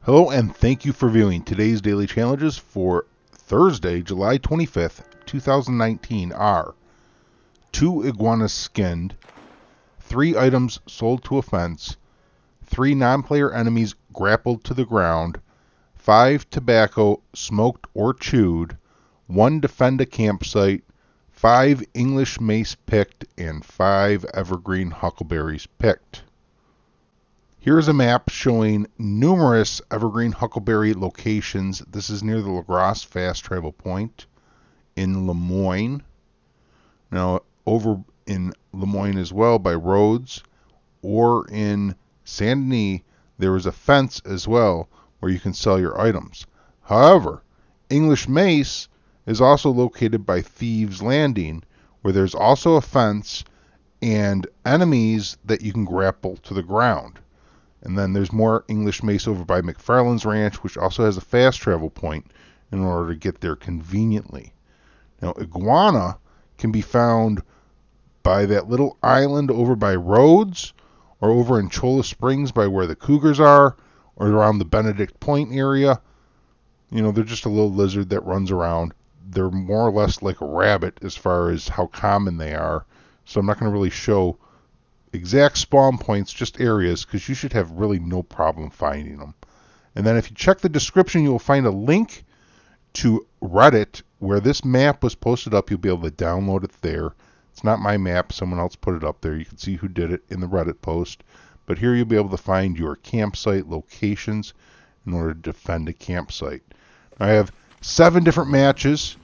Hello and thank you for viewing today's daily challenges for Thursday, July 25th, 2019 are 2 iguanas skinned, 3 items sold to a fence, 3 non-player enemies grappled to the ground, 5 tobacco smoked or chewed, 1 defend a campsite, 5 English mace picked, and 5 evergreen huckleberries picked. Here's a map showing numerous Evergreen Huckleberry locations. This is near the LaGrosse Fast Travel Point in Lemoyne. Now, over in Lemoyne as well by Rhodes or in Saint Denis, there is a fence as well where you can sell your items. However, English Mace is also located by Thieves Landing, where there's also a fence and enemies that you can grapple to the ground. And then there's more English Mace over by McFarland's Ranch, which also has a fast travel point in order to get there conveniently. Now, Iguana can be found by that little island over by Rhodes, or over in Cholla Springs by where the Cougars are, or around the Benedict Point area. You know, they're just a little lizard that runs around. They're more or less like a rabbit as far as how common they are. So I'm not going to really show exact spawn points, just areas, because you should have really no problem finding them. And then if you check the description, you'll find a link to Reddit where this map was posted up. You'll be able to download it there. It's not my map. Someone else put it up there. You can see who did it in the Reddit post. But here you'll be able to find your campsite locations in order to defend a campsite. I have 7 different matches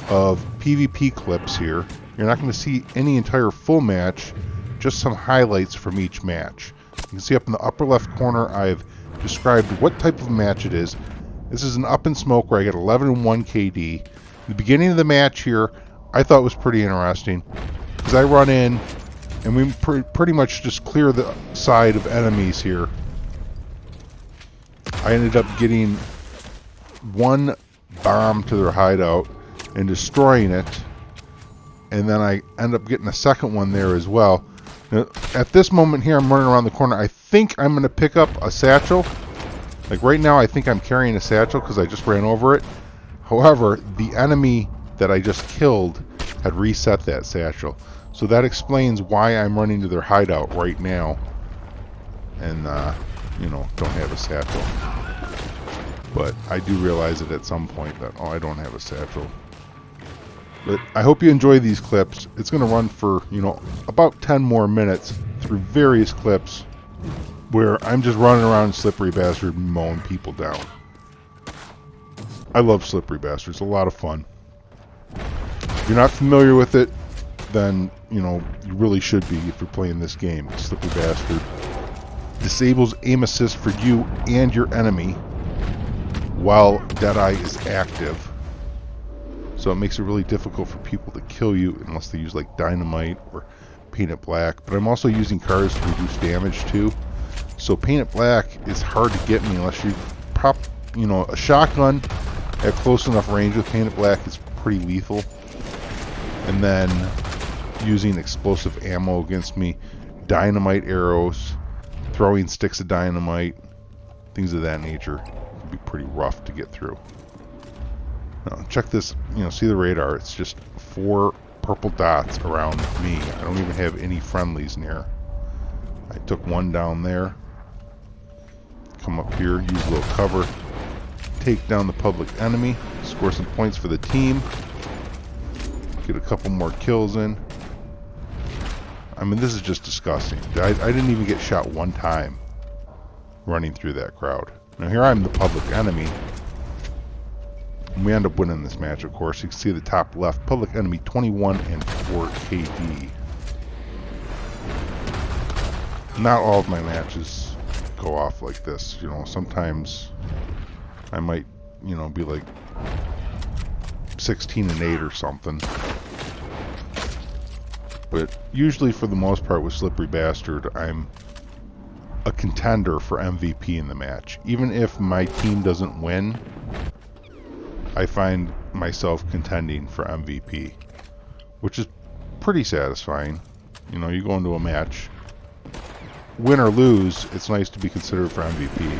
of PvP clips here. You're not going to see any entire full match, just some highlights from each match. You can see up in the upper left corner I've described what type of match it is. This is an up in smoke where I get 11 and 1 KD. The beginning of the match here I thought was pretty interesting because I run in and we pretty much just clear the side of enemies here. I ended up getting 1 bomb to their hideout and destroying it, and then I end up getting a second one there as well. Now, at this moment here, I'm running around the corner. I think I'm going to pick up a satchel. Like right now, I think I'm carrying a satchel because I just ran over it. However, the enemy that I just killed had reset that satchel. So that explains why I'm running to their hideout right now and, don't have a satchel. But I do realize it at some point that, I don't have a satchel. But I hope you enjoy these clips. It's going to run for, about 10 more minutes through various clips where I'm just running around Slippery Bastard mowing people down. I love Slippery Bastard. It's a lot of fun. If you're not familiar with it, then, you really should be if you're playing this game. Slippery Bastard disables aim assist for you and your enemy while Deadeye is active. So it makes it really difficult for people to kill you unless they use like dynamite or paint it black. But I'm also using cars to reduce damage too. So paint it black is hard to get me unless you pop, a shotgun at close enough range with paint it black is pretty lethal. And then using explosive ammo against me, dynamite arrows, throwing sticks of dynamite, things of that nature can be pretty rough to get through. Now, check this, see the radar. It's just 4 purple dots around me. I don't even have any friendlies near. I took 1 down there. Come up here, use a little cover. Take down the public enemy. Score some points for the team. Get a couple more kills in. I mean, this is just disgusting. I didn't even get shot 1 time running through that crowd. Now here I'm the public enemy. And we end up winning this match, of course. You can see the top left. Public enemy 21 and 4 KD. Not all of my matches go off like this. Sometimes I might, be like 16 and 8 or something. But usually, for the most part, with Slippery Bastard, I'm a contender for MVP in the match. Even if my team doesn't win, I find myself contending for MVP, which is pretty satisfying. You go into a match, win or lose, it's nice to be considered for MVP.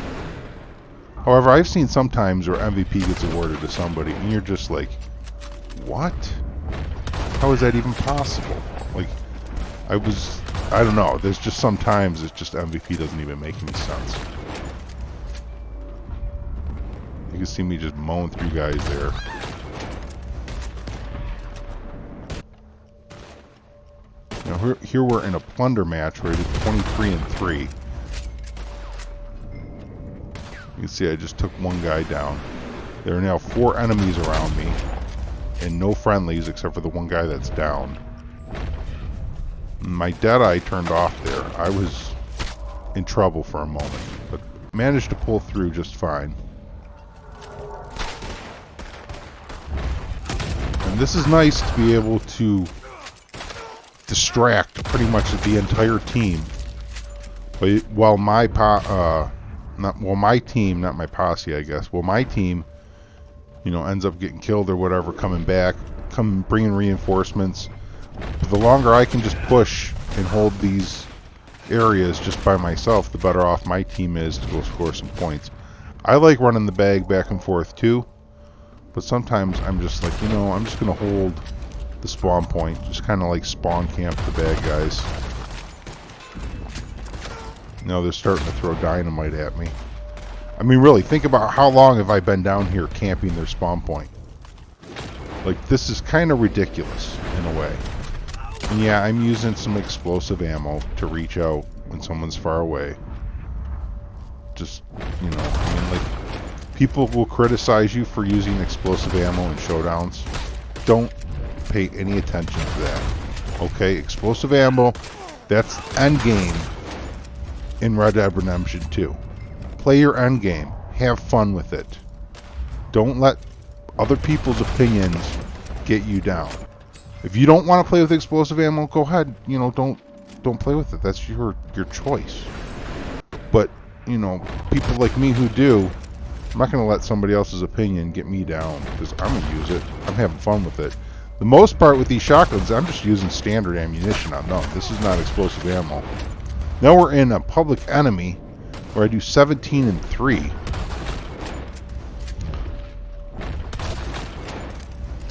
However, I've seen sometimes where MVP gets awarded to somebody, and you're just like, what? How is that even possible? Like, I don't know. There's just sometimes it's just MVP doesn't even make any sense. You can see me just mowing through guys there. Now here we're in a plunder match where I did 23-3. You can see I just took one guy down. There are now 4 enemies around me, and no friendlies except for the one guy that's down. My Deadeye turned off there. I was in trouble for a moment, but managed to pull through just fine. And this is nice to be able to distract pretty much the entire team. But while my team, not my posse, I guess. Well, my team, you know, ends up getting killed or whatever, coming back, bringing reinforcements. But the longer I can just push and hold these areas just by myself, the better off my team is to go score some points. I like running the bag back and forth too, but sometimes I'm just like, you know, I'm just going to hold the spawn point, just kind of like spawn camp the bad guys. Now they're starting to throw dynamite at me. I mean, really, think about how long have I been down here camping their spawn point. Like, this is kind of ridiculous in a way. And yeah, I'm using some explosive ammo to reach out when someone's far away. Just, you know, I mean, like, people will criticize you for using explosive ammo in showdowns. Don't pay any attention to that. Okay, explosive ammo, that's end game in Red Dead Redemption 2. Play your end game. Have fun with it. Don't let other people's opinions get you down. If you don't want to play with explosive ammo, go ahead. You know, don't play with it. That's your choice. But, you know, people like me who do, I'm not going to let somebody else's opinion get me down, because I'm going to use it. I'm having fun with it. The most part with these shotguns, I'm just using standard ammunition on them. This is not explosive ammo. Now we're in a public enemy where I do 17-3.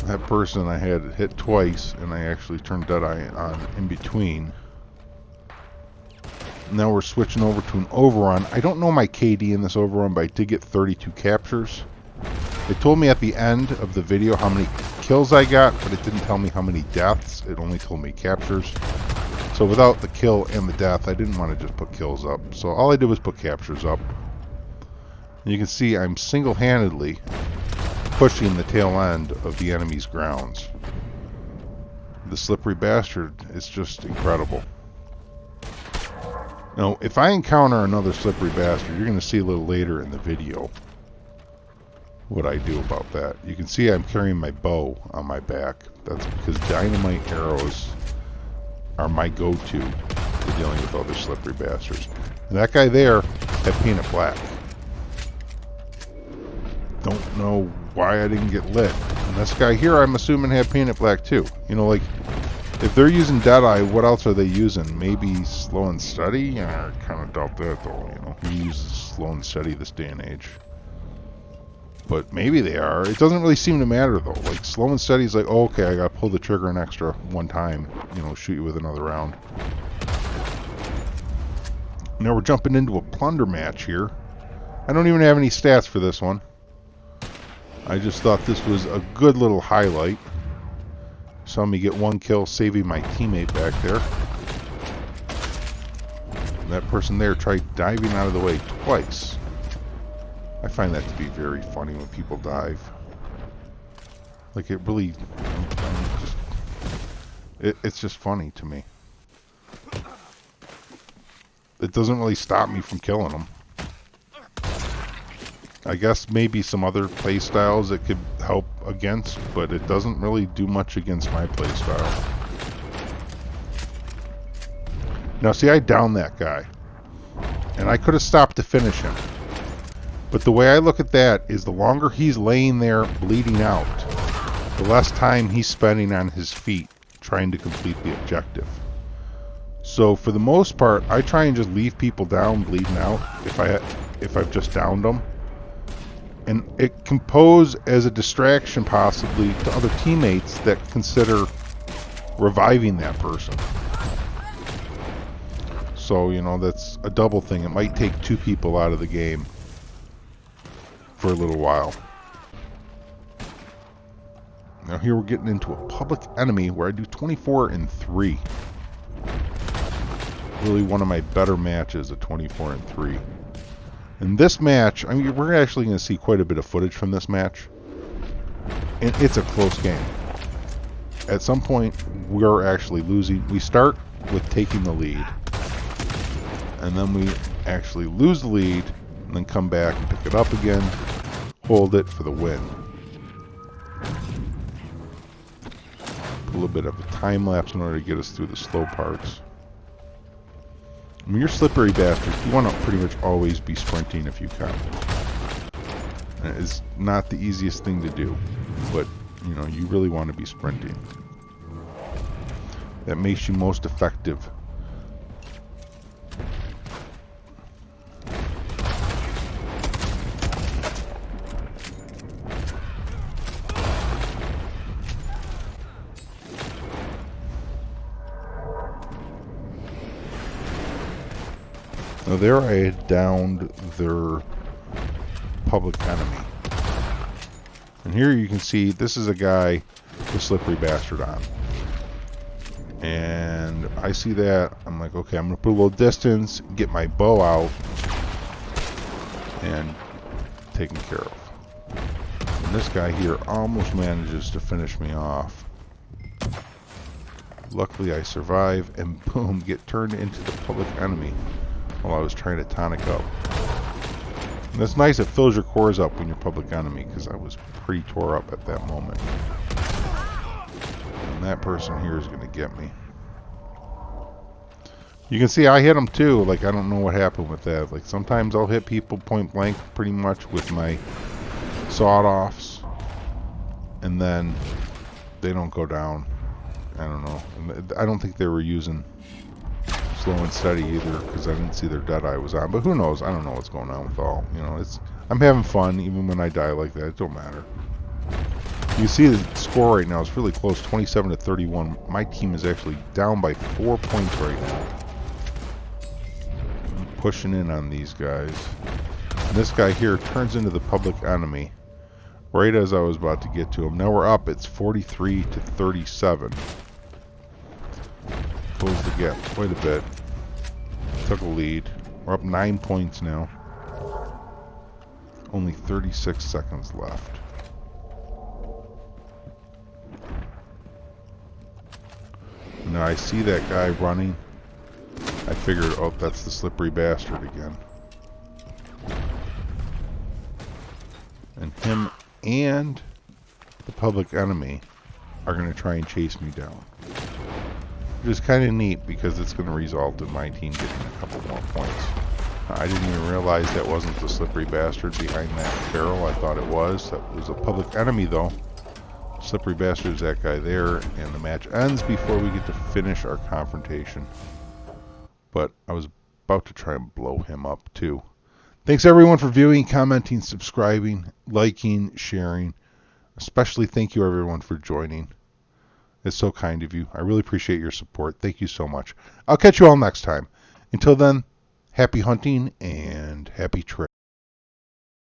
That person I had hit twice, and I actually turned Deadeye on in between. Now we're switching over to an overrun. I don't know my KD in this overrun, but I did get 32 captures. It told me at the end of the video how many kills I got, but it didn't tell me how many deaths. It only told me captures. So without the kill and the death, I didn't want to just put kills up. So all I did was put captures up. And you can see I'm single-handedly pushing the tail end of the enemy's grounds. The slippery bastard is just incredible. Now, if I encounter another slippery bastard, you're going to see a little later in the video what I do about that. You can see I'm carrying my bow on my back. That's because dynamite arrows are my go-to for dealing with other slippery bastards. And that guy there had painted black. Don't know why I didn't get lit. And this guy here, I'm assuming, had painted black too. You know, like, if they're using Deadeye, what else are they using? Maybe slow and steady? I kind of doubt that, though. You know, who uses slow and steady this day and age? But maybe they are. It doesn't really seem to matter, though. Like, slow and steady is like, oh, okay, I gotta pull the trigger an extra one time. You know, shoot you with another round. Now we're jumping into a plunder match here. I don't even have any stats for this one. I just thought this was a good little highlight. Saw me get one kill, saving my teammate back there. And that person there tried diving out of the way twice. I find that to be very funny when people dive. Like, it really... It's just funny to me. It doesn't really stop me from killing them. I guess maybe some other play styles it could help against, but it doesn't really do much against my play style. Now see, I downed that guy. And I could have stopped to finish him. But the way I look at that is the longer he's laying there bleeding out, the less time he's spending on his feet trying to complete the objective. So for the most part, I try and just leave people down bleeding out if I've just downed them. And it can pose as a distraction possibly to other teammates that consider reviving that person. So, that's a double thing. It might take two people out of the game for a little while. Now here we're getting into a public enemy where I do 24 and 3. Really one of my better matches at 24 and 3. In this match, we're actually going to see quite a bit of footage from this match. And it's a close game. At some point, we're actually losing. We start with taking the lead. And then we actually lose the lead, and then come back and pick it up again, hold it for the win. A little bit of a time lapse in order to get us through the slow parts. When you're slippery bastards, you want to pretty much always be sprinting if you can. And it's not the easiest thing to do, but you really want to be sprinting. That makes you most effective. Now there I had downed their public enemy. And here you can see this is a guy with slippery bastard on. And I see that, I'm like, okay, I'm going to put a little distance, get my bow out, and taken care of. And this guy here almost manages to finish me off. Luckily I survive, and boom, get turned into the public enemy while I was trying to tonic up. And that's nice, it fills your cores up when you're public enemy, because I was pretty tore up at that moment. And that person here is going to get me. You can see I hit him too. Like, I don't know what happened with that. Like, sometimes I'll hit people point blank pretty much with my sawed-offs, and then they don't go down. I don't know. I don't think they were using slow and steady either, because I didn't see their dead eye was on. But who knows? I don't know what's going on with all. I'm having fun even when I die like that. It don't matter. You see the score right now is really close, 27 to 31. My team is actually down by 4 points right now. I'm pushing in on these guys. And this guy here turns into the public enemy right as I was about to get to him. Now we're up. It's 43 to 37. Closed the gap quite a bit. Took a lead. We're up 9 points now. Only 36 seconds left. Now I see that guy running. I figured, oh, that's the slippery bastard again. And him and the public enemy are going to try and chase me down. Which is kind of neat because it's going to result in my team getting a couple more points. I didn't even realize that wasn't the slippery bastard behind that barrel. I thought it was. That was a public enemy though. Slippery bastard is that guy there, and the match ends before we get to finish our confrontation. But I was about to try and blow him up too. Thanks everyone for viewing, commenting, subscribing, liking, sharing. Especially thank you everyone for joining. It's so kind of you. I really appreciate your support. Thank you so much. I'll catch you all next time. Until then, happy hunting and happy trails.